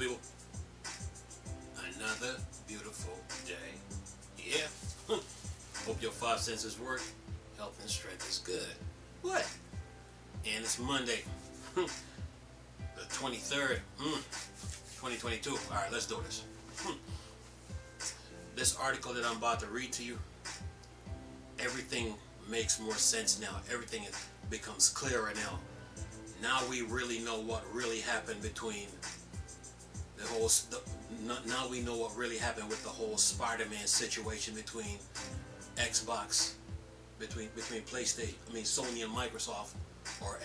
people. Another beautiful day. Yeah. Hope your five senses work. Health and strength is good. What? And it's Monday. The 23rd. 2022. Alright, let's do this. This article that I'm about to read to you, everything makes more sense now. Everything becomes clearer now. Now we really know what really happened between the whole. Now we know what really happened with the whole Spider-Man situation between Xbox, between PlayStation. I mean Sony and Microsoft, or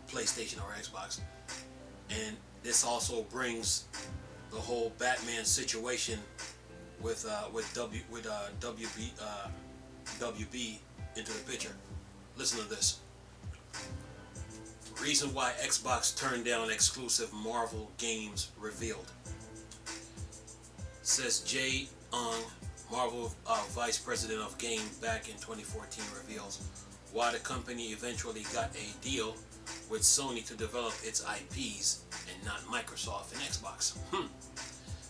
PlayStation or Xbox. And this also brings the whole Batman situation with WB into the picture. Listen to this. Reason why Xbox turned down exclusive Marvel games revealed. Says Jay Ung, Marvel Vice President of Game back in 2014, reveals why the company eventually got a deal with Sony to develop its IPs and not Microsoft and Xbox.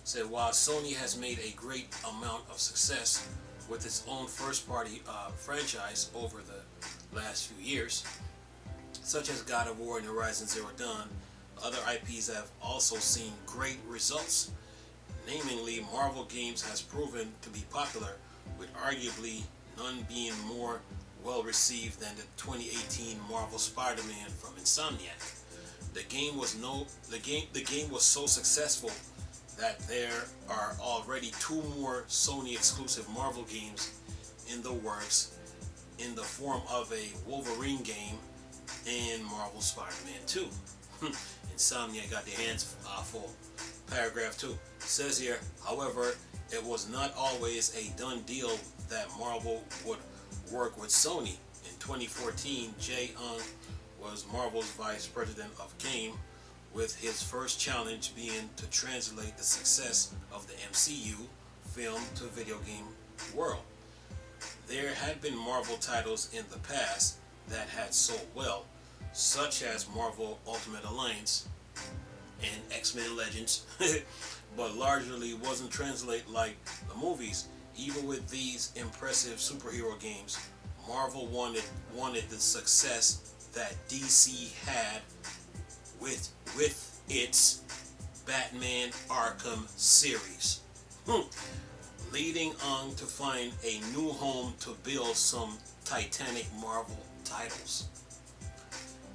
Said while Sony has made a great amount of success with its own first-party franchise over the last few years, such as God of War and Horizon Zero Dawn, other IPs have also seen great results. Namely, Marvel games has proven to be popular, with arguably none being more well received than the 2018 Marvel Spider-Man from Insomniac. The game was so successful that there are already 2 more Sony exclusive Marvel games in the works, in the form of a Wolverine game and Marvel Spider-Man 2. Insomniac got their hands full. Paragraph 2 says here, however, it was not always a done deal that Marvel would work with Sony. In 2014, Jay Ung was Marvel's Vice President of Game, with his first challenge being to translate the success of the MCU film to video game world. There had been Marvel titles in the past that had sold well, such as Marvel Ultimate Alliance and X-Men Legends, but largely wasn't translated like the movies. Even with these impressive superhero games, Marvel wanted the success that DC had with its Batman Arkham series, leading on to find a new home to build some titanic Marvel titles.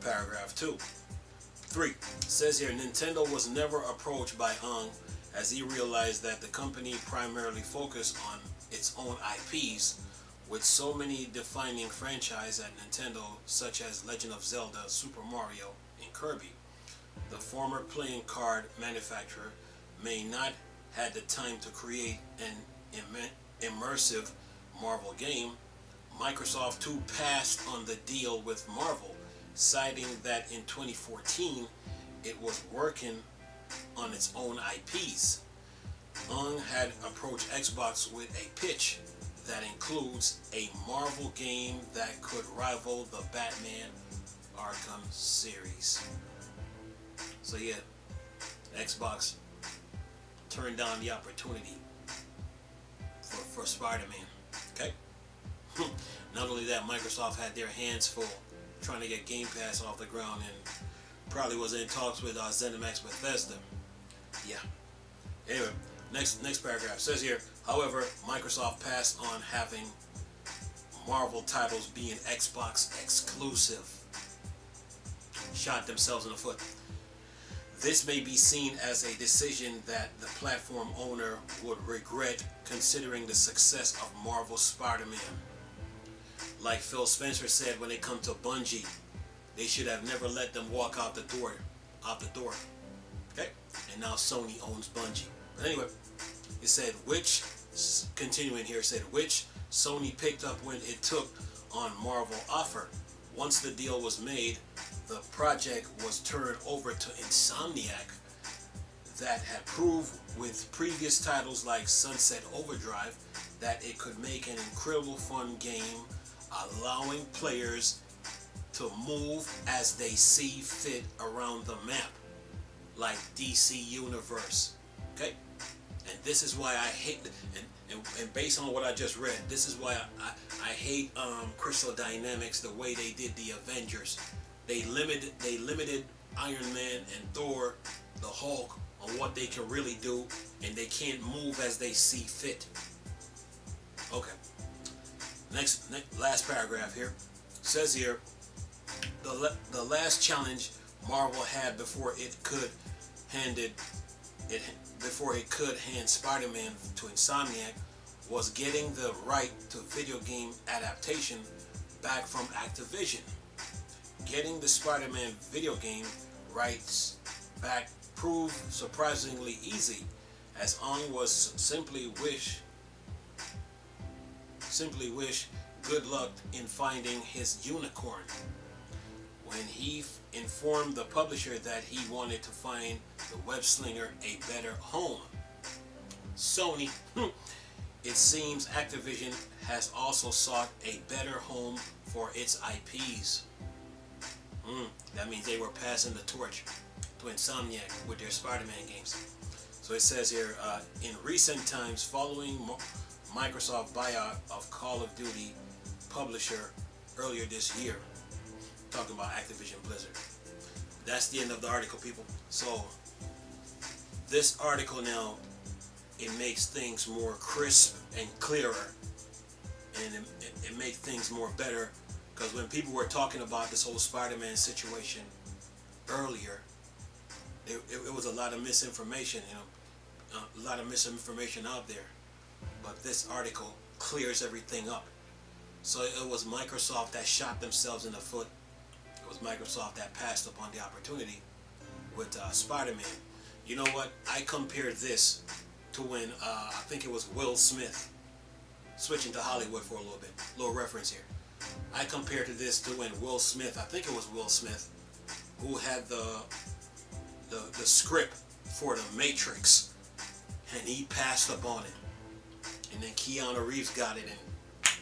Paragraph 3 says here, Nintendo was never approached by Ung, as he realized that the company primarily focused on its own IPs, with so many defining franchises at Nintendo, such as Legend of Zelda, Super Mario, and Kirby. The former playing card manufacturer may not had the time to create an immersive Marvel game. Microsoft too passed on the deal with Marvel, citing that in 2014 it was working on its own IPs. Ung had approached Xbox with a pitch that includes a Marvel game that could rival the Batman Arkham series. So yeah, Xbox turned down the opportunity for Spider-Man. Okay? Not only that, Microsoft had their hands full trying to get Game Pass off the ground, and probably was in talks with ZeniMax Bethesda. Yeah. Anyway, next paragraph says here, however, Microsoft passed on having Marvel titles being Xbox exclusive. Shot themselves in the foot. This may be seen as a decision that the platform owner would regret, considering the success of Marvel Spider-Man. Like Phil Spencer said, when it comes to Bungie, they should have never let them walk out the door. Okay? And now Sony owns Bungie. But anyway, it said continuing here, said which Sony picked up when it took on Marvel offer. Once the deal was made, the project was turned over to Insomniac, that had proved with previous titles like Sunset Overdrive that it could make an incredible fun game, allowing players to move as they see fit around the map. like DC Universe. Okay, and this is why I hate, and based on what I just read, this is why I hate Crystal Dynamics, the way they did the Avengers. They limited Iron Man and Thor, the Hulk, on what they can really do, and they can't move as they see fit. Okay. Last paragraph here says here, the last challenge Marvel had before it could hand Spider-Man to Insomniac was getting the right to video game adaptation back from Activision. Getting the Spider-Man video game rights back proved surprisingly easy, as Ong was simply wish good luck in finding his unicorn. When he informed the publisher that he wanted to find the web slinger a better home. Sony, it seems Activision has also sought a better home for its IPs. That means they were passing the torch to Insomniac with their Spider-Man games. So it says here, in recent times, following Microsoft buyout of Call of Duty publisher earlier this year, talking about Activision Blizzard. That's the end of the article, people. So this article now, it makes things more crisp and clearer, and it makes things more better, because when people were talking about this whole Spider-Man situation earlier, it was a lot of misinformation, a lot of misinformation out there. But this article clears everything up. So it was Microsoft that shot themselves in the foot. It was Microsoft that passed upon the opportunity with Spider-Man. You know what? I compared this to when, I think it was Will Smith, switching to Hollywood for a little bit, little reference here. I compared this to when Will Smith, I think it was Will Smith, who had the script for The Matrix, and he passed up on it. And then Keanu Reeves got it and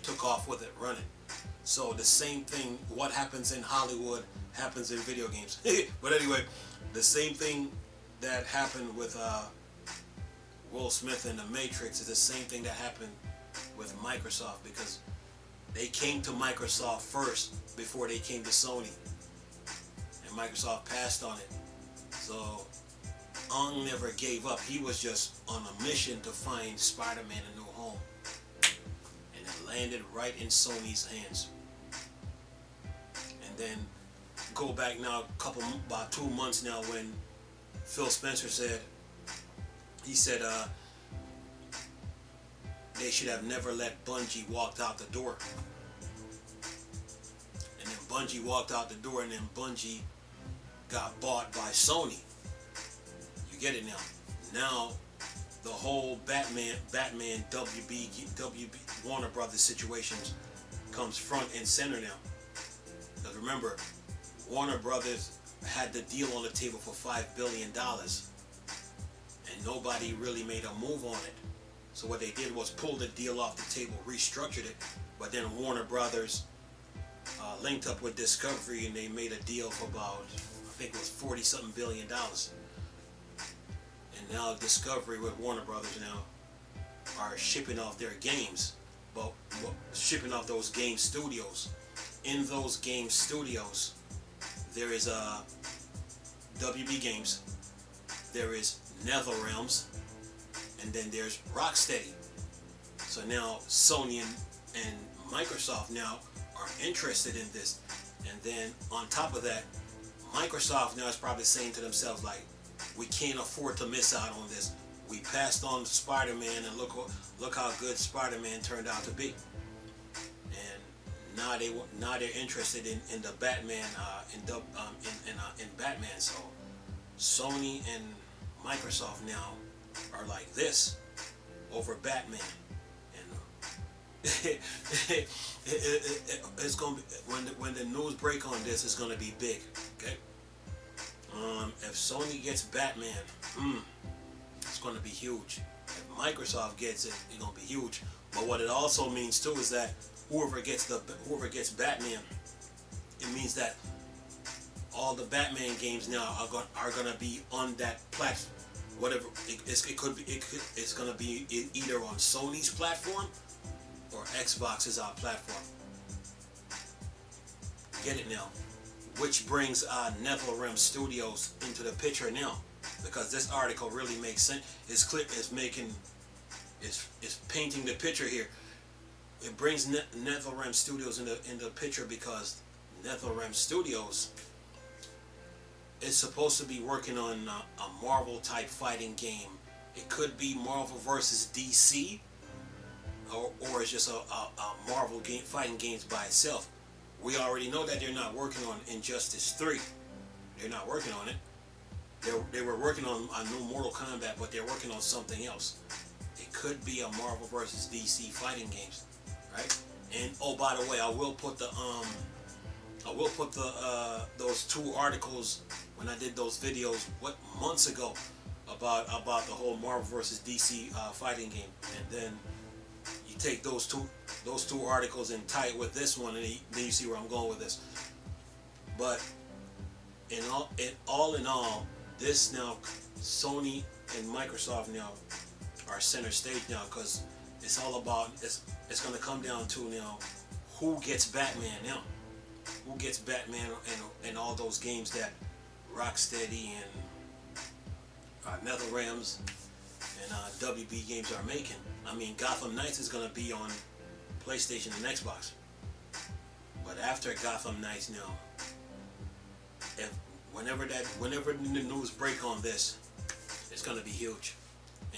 took off with it, running. So the same thing, what happens in Hollywood happens in video games. But anyway, the same thing that happened with Will Smith in The Matrix is the same thing that happened with Microsoft, because they came to Microsoft first before they came to Sony. And Microsoft passed on it. So Ong never gave up. He was just on a mission to find Spider-Man a new home. And it landed right in Sony's hands. And then go back now about 2 months now, when Phil Spencer said, he said they should have never let Bungie walk out the door. And then Bungie walked out the door, and then Bungie got bought by Sony. You get it now. Now the whole Batman WB Warner Brothers situations comes front and center now. Because remember, Warner Brothers had the deal on the table for $5 billion, and nobody really made a move on it. So what they did was pull the deal off the table, restructured it, but then Warner Brothers linked up with Discovery, and they made a deal for about, I think it was $40-something billion. And now Discovery with Warner Brothers now are shipping off their games, but shipping off those game studios. In those game studios, there is WB Games, there is NetherRealms, and then there's Rocksteady. So now Sony and Microsoft now are interested in this. And then on top of that, Microsoft now is probably saying to themselves, like, we can't afford to miss out on this. We passed on Spider-Man, and look how good Spider-Man turned out to be. And now they're interested in the Batman, in Batman. So Sony and Microsoft now are like this over Batman. And it's gonna be, when the news break on this, it's gonna be big. Okay. If Sony gets Batman, it's gonna be huge. If Microsoft gets it, it's gonna be huge. But what it also means too is that whoever gets Batman, it means that all the Batman games now are gonna be on that platform. Whatever it's gonna be either on Sony's platform or Xbox's platform. Get it now? Which brings NetherRealm Studios into the picture now, because this article really makes sense. It's clear. It's painting the picture here. It brings NetherRealm Studios in the picture because NetherRealm Studios is supposed to be working on a Marvel type fighting game. It could be Marvel versus DC, or it's just a Marvel game fighting games by itself. We already know that they're not working on Injustice 3. They're not working on it. They were working on a new Mortal Kombat, but they're working on something else. It could be a Marvel versus DC fighting games, right? And oh, by the way, I will put the those two articles when I did those videos months ago about the whole Marvel versus DC fighting game, and then you take those two articles and tie it with this one, and then you see where I'm going with this. But in all, this now, Sony and Microsoft now are center stage now, because it's all about, it's going to come down to now who gets Batman now. Who gets Batman and all those games that Rocksteady and NetherRealms and WB Games are making. I mean, Gotham Knights is going to be on PlayStation and Xbox. But after Gotham Knights now, whenever the news break on this, it's going to be huge.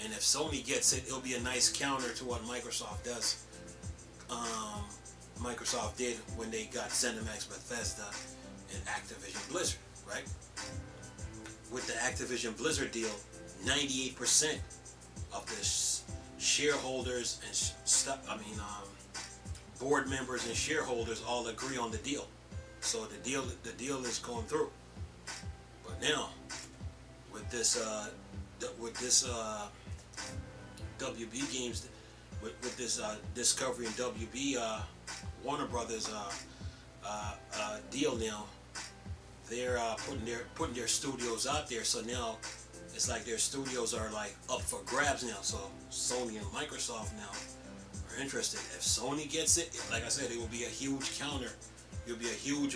And if Sony gets it, it'll be a nice counter to what Microsoft does. Microsoft did when they got ZeniMax, Bethesda, and Activision Blizzard, right? With the Activision Blizzard deal, 98% of the shareholders and board members and shareholders all agree on the deal. So the deal is going through. But now, with this WB Games, with this Discovery and WB Warner Brothers deal now, they're putting their studios out there. So now it's like their studios are like up for grabs now. So Sony and Microsoft now are interested. If Sony gets it, like I said, it will be a huge counter. It will be a huge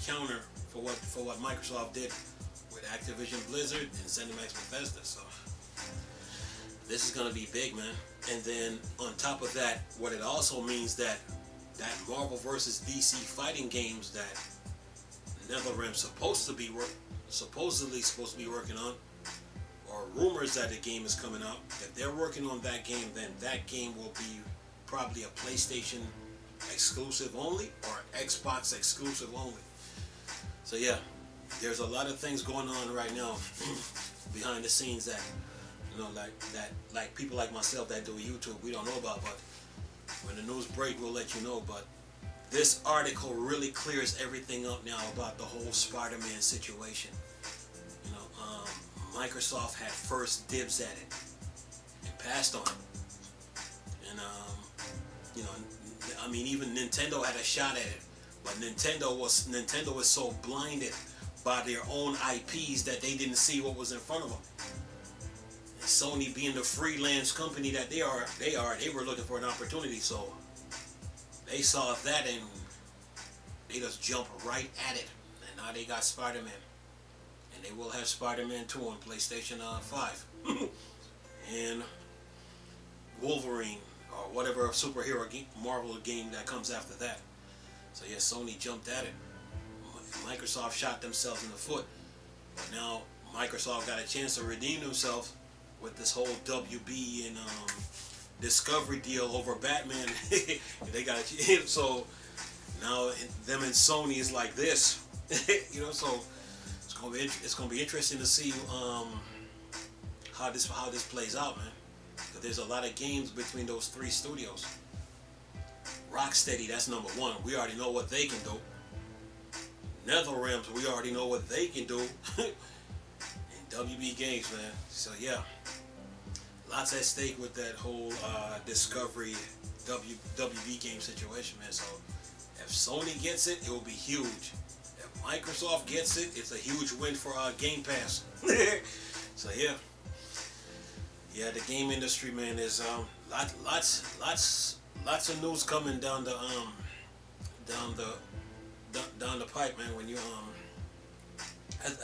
counter for what Microsoft did with Activision Blizzard and ZeniMax Bethesda. So this is going to be big, man. And then on top of that, what it also means that Marvel versus DC fighting games that NetherRealm supposedly supposed to be working on, or rumors that the game is coming out, if they're working on that game, then that game will be probably a PlayStation exclusive only or Xbox exclusive only. So yeah, there's a lot of things going on right now behind the scenes that, you know, like people like myself that do YouTube, we don't know about, but when the news break, we'll let you know. But this article really clears everything up now about the whole Spider-Man situation. You know, Microsoft had first dibs at it and passed on it. And you know, I mean, even Nintendo had a shot at it, but Nintendo was so blinded by their own IPs that they didn't see what was in front of them. Sony, being the freelance company that they were looking for an opportunity, so they saw that and they just jumped right at it, and now they got Spider-Man, and they will have Spider-Man 2 on PlayStation 5, and Wolverine, or whatever superhero Marvel game that comes after that. So yeah, Sony jumped at it. Microsoft shot themselves in the foot, but now Microsoft got a chance to redeem themselves with this whole WB and Discovery deal over Batman. They got it. So now them and Sony is like this, you know. So it's gonna be interesting to see how this plays out, man. Because there's a lot of games between those three studios. Rocksteady, that's number one. We already know what they can do. NetherRealms, we already know what they can do. And WB Games, man. So yeah, lots at stake with that whole Discovery WB game situation, man. So if Sony gets it, it will be huge. If Microsoft gets it. It's a huge win for Game Pass. So yeah, the game industry, man, is lots of news coming down the pipe, man. When you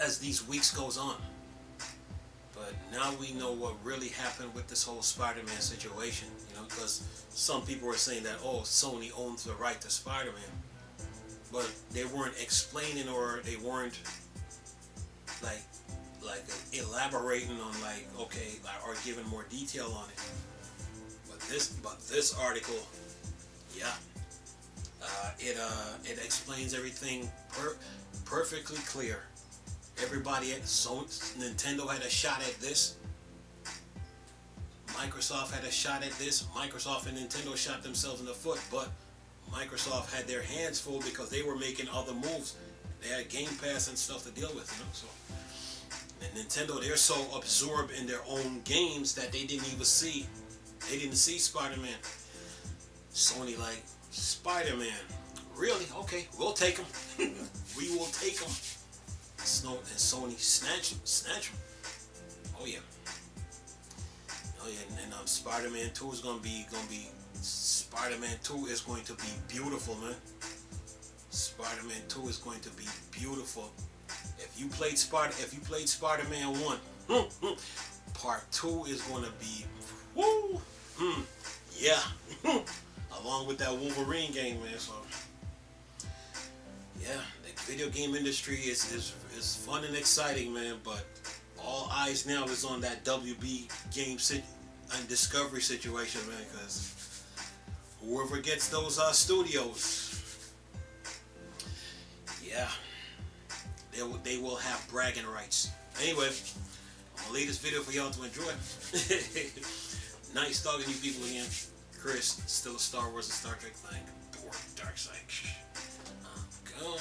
as these weeks goes on. But now we know what really happened with this whole Spider-Man situation, because some people were saying that, oh, Sony owns the right to Spider-Man, but they weren't explaining, or they weren't like elaborating on or giving more detail on it. But this article, it explains everything perfectly clear. Everybody at Nintendo had a shot at this. Microsoft had a shot at this. Microsoft and Nintendo shot themselves in the foot, but Microsoft had their hands full because they were making other moves. They had Game Pass and stuff to deal with, So, and Nintendo, they're so absorbed in their own games that they didn't even see. They didn't see Spider-Man. Sony like, Spider-Man, really? Okay, we'll take him. We will take him. And Sony snatch him. Oh yeah. And Spider-Man 2 is gonna be Spider-Man 2 is going to be beautiful, man. Spider-Man 2 is going to be beautiful. If you played Spider-Man 1, part 2 is gonna be woo. Yeah. Along with that Wolverine game, man. So yeah, the video game industry is fun and exciting, man, but all eyes now is on that WB game and Discovery situation, man, because whoever gets those studios, they will have bragging rights. Anyway, I'm gonna leave this video for y'all to enjoy. Nice talking to you people again. Chris, still a Star Wars and Star Trek thing. Dark side. Go.